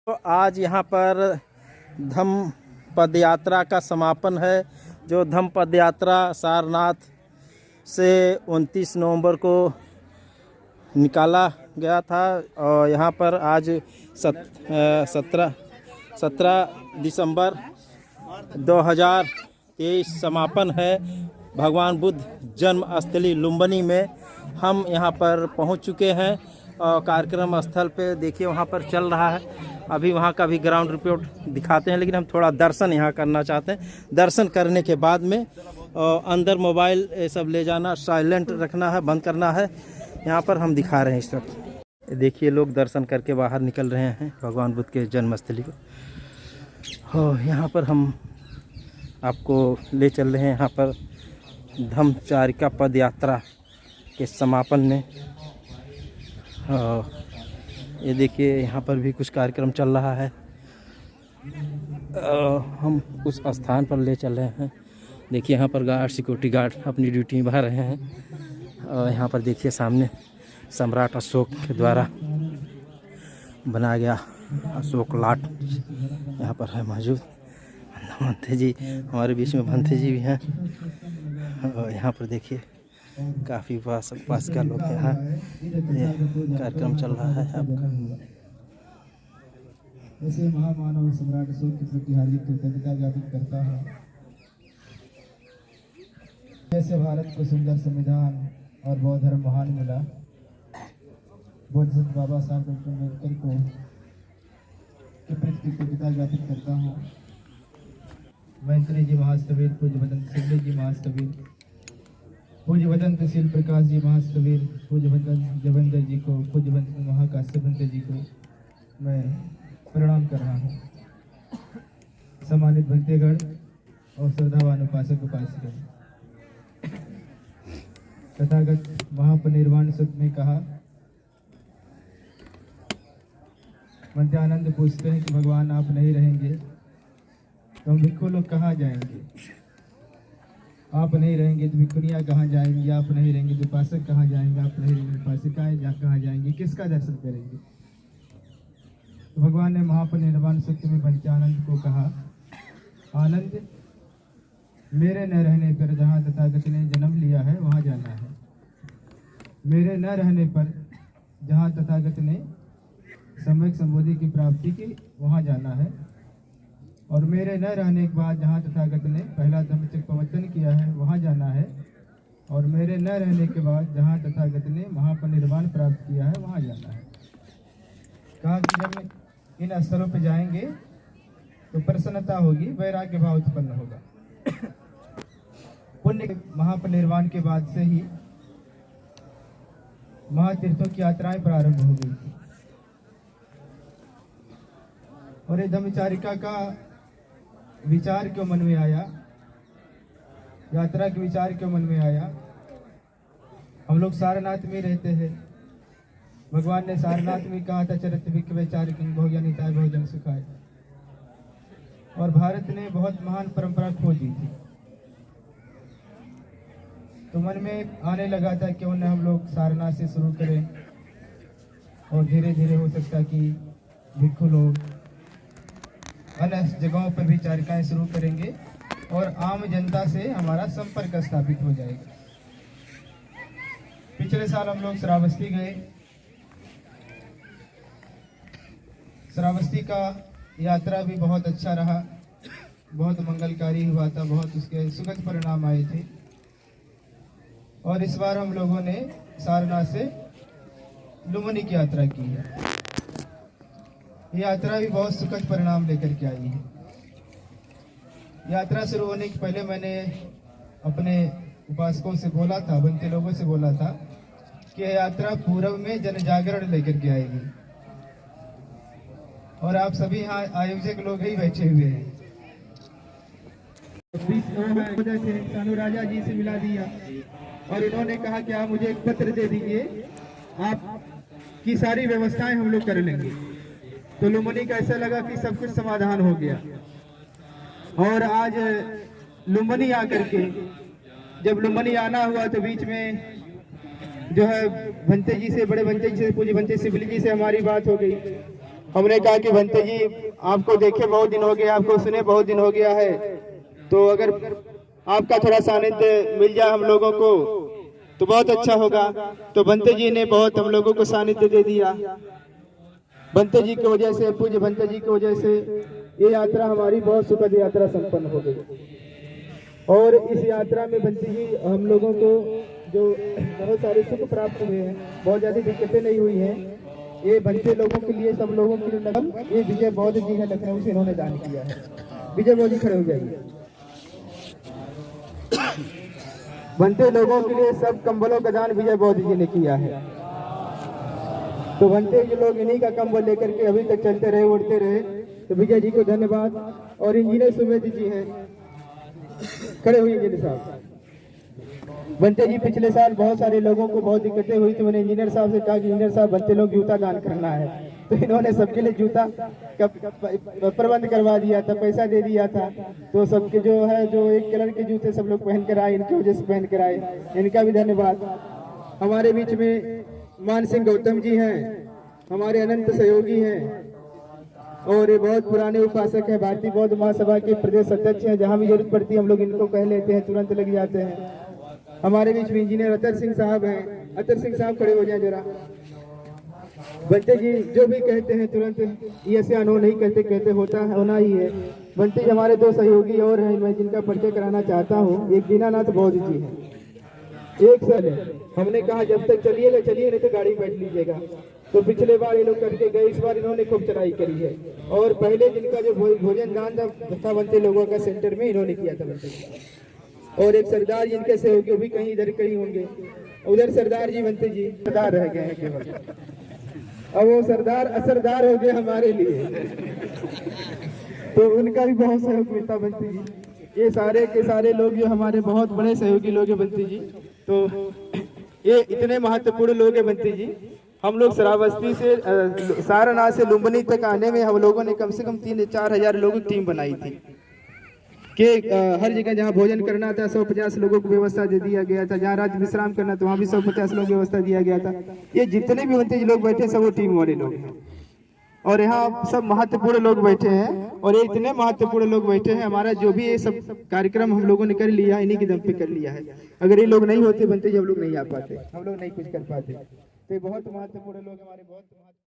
तो आज यहाँ पर धम्म पद यात्रा का समापन है। जो धम्म पद यात्रा सारनाथ से 29 नवंबर को निकाला गया था और यहाँ पर आज 17 दिसंबर 2023 समापन है। भगवान बुद्ध जन्म स्थली लुम्बिनी में हम यहाँ पर पहुँच चुके हैं और कार्यक्रम स्थल पे देखिए वहाँ पर चल रहा है। अभी वहाँ का भी ग्राउंड रिपोर्ट दिखाते हैं, लेकिन हम थोड़ा दर्शन यहाँ करना चाहते हैं। दर्शन करने के बाद में अंदर मोबाइल ये सब ले जाना, साइलेंट रखना है, बंद करना है। यहाँ पर हम दिखा रहे हैं इस वक्त। देखिए लोग दर्शन करके बाहर निकल रहे हैं भगवान बुद्ध के जन्मस्थली को। यहाँ पर हम आपको ले चल रहे हैं यहाँ पर धम्मचारिका पद यात्रा के समापन में। ये देखिए यहाँ पर भी कुछ कार्यक्रम चल रहा है। हम उस स्थान पर ले चल रहे हैं। देखिए यहाँ पर गार्ड, सिक्योरिटी गार्ड अपनी ड्यूटी निभा रहे हैं। और यहाँ पर देखिए सामने सम्राट अशोक के द्वारा बनाया गया अशोक लाट यहाँ पर है मौजूद। भंते जी हमारे बीच में, भंते जी भी हैं। और यहाँ पर देखिए काफ़ी पास का लोग यहाँ ये कार्यक्रम चल रहा है आपका। ऐसे महामानव सम्राट अशोक के प्रति हार्दिक कृतज्ञता ज्ञापित करता है। जैसे भारत को सुंदर संविधान और बौद्ध धर्म महान मिला, बौद्ध संत बाबा साहब डॉक्टर अम्बेडकर को के प्रति कृतज्ञता ज्ञापित करता हूँ। मैत्री जी महास्तवीर, पूज्य भदंत सिंह जी महास्तवीर, पूज्य भदंत शील प्रकाश जी महास्तवीर, पूज्य भदंत जवंदर जी को, पूज्य भदंत महाकाश्य भंते जी को मैं प्रणाम कर रहा हूँ। सम्मानित भंतेगण और श्रद्धावान उपासक उपासिका, तथागत महापरिनिर्वाण सूत्र में कहा, मध्यानंद पूछते हैं कि भगवान आप नहीं रहेंगे तो हम भिक्खु लोग कहाँ जाएंगे? आप नहीं रहेंगे तो भिक्खुनियाँ कहाँ जाएंगी? आप नहीं रहेंगे तो उपासक कहाँ जाएंगे? आप नहीं रहेंगे उपासिकाएँ कहाँ जाएंगी? किसका दर्शन करेंगे? तो भगवान ने महापरिनिर्वाण सूत्र में पंचानंद को कहा, आनंद, मेरे न रहने पर जहाँ तथागत ने जन्म लिया है वहाँ जाना है। मेरे न रहने पर जहाँ तथागत ने सम्यक संबोधि की प्राप्ति की वहाँ जाना है। और मेरे न रहने के बाद जहाँ तथागत ने पहला धम्मचक्र प्रवचन किया है वहाँ जाना है। और मेरे न रहने के बाद जहाँ तथागत ने महापरिनिर्वाण प्राप्त किया है वहाँ जाना है। कहा कि जब इन स्थलों पर जाएंगे तो प्रसन्नता होगी, वैराग्य भाव उत्पन्न होगा। पुण्य महापरिनिर्वाण के बाद से ही महातीर्थों की यात्राएं प्रारंभ हो गई थी। और ये धम्मचारिका का विचार क्यों मन में आया, यात्रा के विचार क्यों मन में आया? हम लोग सारनाथ में रहते हैं। भगवान ने सारनाथ में कहा था, चरित विक्रय चार किंग भोग्या निताय भोजन सुखाए। और भारत ने बहुत महान परंपरा खोजी थी, तो मन में आने लगा था क्यों न हम लोग सारनाथ से शुरू करें और धीरे धीरे हो सकता कि भिक्खु लोग अन्य जगहों पर भी चारिकाएं शुरू करेंगे और आम जनता से हमारा संपर्क स्थापित हो जाएगा। पिछले साल हम लोग श्रावस्ती गए। श्रावस्ती का यात्रा भी बहुत अच्छा रहा, बहुत मंगलकारी हुआ था, बहुत उसके सुखद परिणाम आए थे। और इस बार हम लोगों ने सारनाथ से लुम्बिनी की यात्रा की है। ये यात्रा भी बहुत सुखद परिणाम लेकर के आई है। यात्रा शुरू होने के पहले मैंने अपने उपासकों से बोला था, बनते लोगों से बोला था कि यह यात्रा पूर्व में जन जागरण लेकर के आएगी। और आप सभी यहाँ आयोजक लोग ही बैठे हुए हैं। सानू राजा जी से मिला दिया और इन्होंने कहा कि आप मुझे एक पत्र दे दीजिए, आपकी सारी व्यवस्थाएं हम लोग कर लेंगे। तो लुम्बिनी का ऐसा लगा कि सब कुछ समाधान हो गया। और आज लुम्बिनी आकर के जब लुम्बिनी आना हुआ तो बीच में जो है भंते जी से, बड़े भंते जी से, पूज्य भंते शिवली जी से हमारी बात हो गई। हमने कहा कि बनते जी आपको देखे बहुत दिन हो गया, आपको सुने बहुत दिन हो गया है, तो अगर आपका थोड़ा सानिध्य मिल जाए हम लोगों को तो बहुत अच्छा होगा। तो बनते जी ने बहुत हम लोगों को सानिध्य दे दिया। बनते जी की वजह से, पूज्य बनते जी की वजह से ये यात्रा हमारी बहुत सुखद यात्रा संपन्न हो गई। और इस यात्रा में बनते जी हम लोगों को जो बहुत सारे सुख प्राप्त हुए हैं, बहुत ज्यादा दिक्कतें नहीं हुई हैं। ये बनते लोगों के लिए, सब लोगों के लिए नकल, ये विजय बौद्ध जी है लखनऊ से, इन्होंने दान किया है। विजय बौद्ध जी खड़े हो जाइए। बनते लोगों के लिए सब कंबलों का दान विजय बौद्ध जी ने किया है। तो बनते जो लोग इन्हीं का कंबल लेकर के अभी तक चलते रहे, उड़ते रहे, तो विजय जी को धन्यवाद। और इंजीनियर सुमेध जी हैं, खड़े हुए इंजीनियर साहब। बनते जी पिछले साल बहुत सारे लोगों को बहुत दिक्कतें हुई थी, मैंने इंजीनियर साहब से कहा कि इंजीनियर साहब बनते लोग जूता दान करना है, तो इन्होंने सबके लिए जूता का प्रबंध करवा दिया था, पैसा दे दिया था। तो सबके जो है, जो एक कलर के जूते सब लोग पहन कर आए, इनकी वजह से पहन कर आए, इनका भी धन्यवाद। हमारे बीच में मान सिंह गौतम जी हैं, हमारे अनंत सहयोगी हैं और ये बहुत पुराने उपासक हैं, भारतीय बौद्ध महासभा के प्रदेश अध्यक्ष हैं। जहां भी जरूरत पड़ती है हम लोग इनको कह लेते हैं, तुरंत लग जाते हैं। हमारे बीच में इंजीनियर अतर सिंह साहब हैं। अतर सिंह साहब खड़े हो जाए जरा। बनते जी जो भी कहते हैं तुरंत ये से अनो नहीं कहते, कहते होता है, होना ही है। बनते जी हमारे दो सहयोगी और हैं, मैं जिनका परिचय कराना चाहता हूँ। एक दीनानाथ बौद्ध जी हैं, एक सर है। हमने कहा जब तक चलिएगा चलिए, नहीं तो गाड़ी में बैठ लीजिएगा। तो पिछले बार ये लोग करके गए, इस बार इन्होंने खूब चढ़ाई करी है। और पहले जिनका जो भोजन दान था बनते लोगों का सेंटर में, इन्होंने किया था बनते। और एक सरदार जिनके सहयोगी भी कहीं इधर कहीं होंगे, उधर सरदार जी बनते जी सरदार रह गए हैं केवल। अब वो सरदार असरदार हो गए हमारे लिए, तो उनका भी बहुत सहयोग मिलता बनते जी। ये सारे के सारे लोग जो हमारे बहुत बड़े सहयोगी लोग हैं बनते जी। तो ये इतने महत्वपूर्ण लोग हैं बनते जी। हम लोग श्रावस्ती से सारनाथ से लुम्बिनी तक आने में हम लोगों ने कम से कम 3-4 हजार लोगों की टीम बनाई थी कि हर जगह जहाँ भोजन करना था 150 लोगों को व्यवस्था दे दिया गया था। जहाँ रात विश्राम करना था वहाँ भी 150 लोग व्यवस्था दिया गया था। ये जितने भी बनते लोग बैठे सब वो टीम वाले लोग हैं, और यहाँ सब महत्वपूर्ण लोग बैठे हैं। और ये इतने महत्वपूर्ण लोग बैठे हैं, हमारा जो भी ये सब कार्यक्रम हम लोगों ने कर लिया, इन्हीं के दम पे कर लिया है। अगर ये लोग नहीं होते बनते, हम लोग नहीं आ पाते, हम लोग नहीं कुछ कर पाते। तो ये बहुत महत्वपूर्ण लोग हमारे, बहुत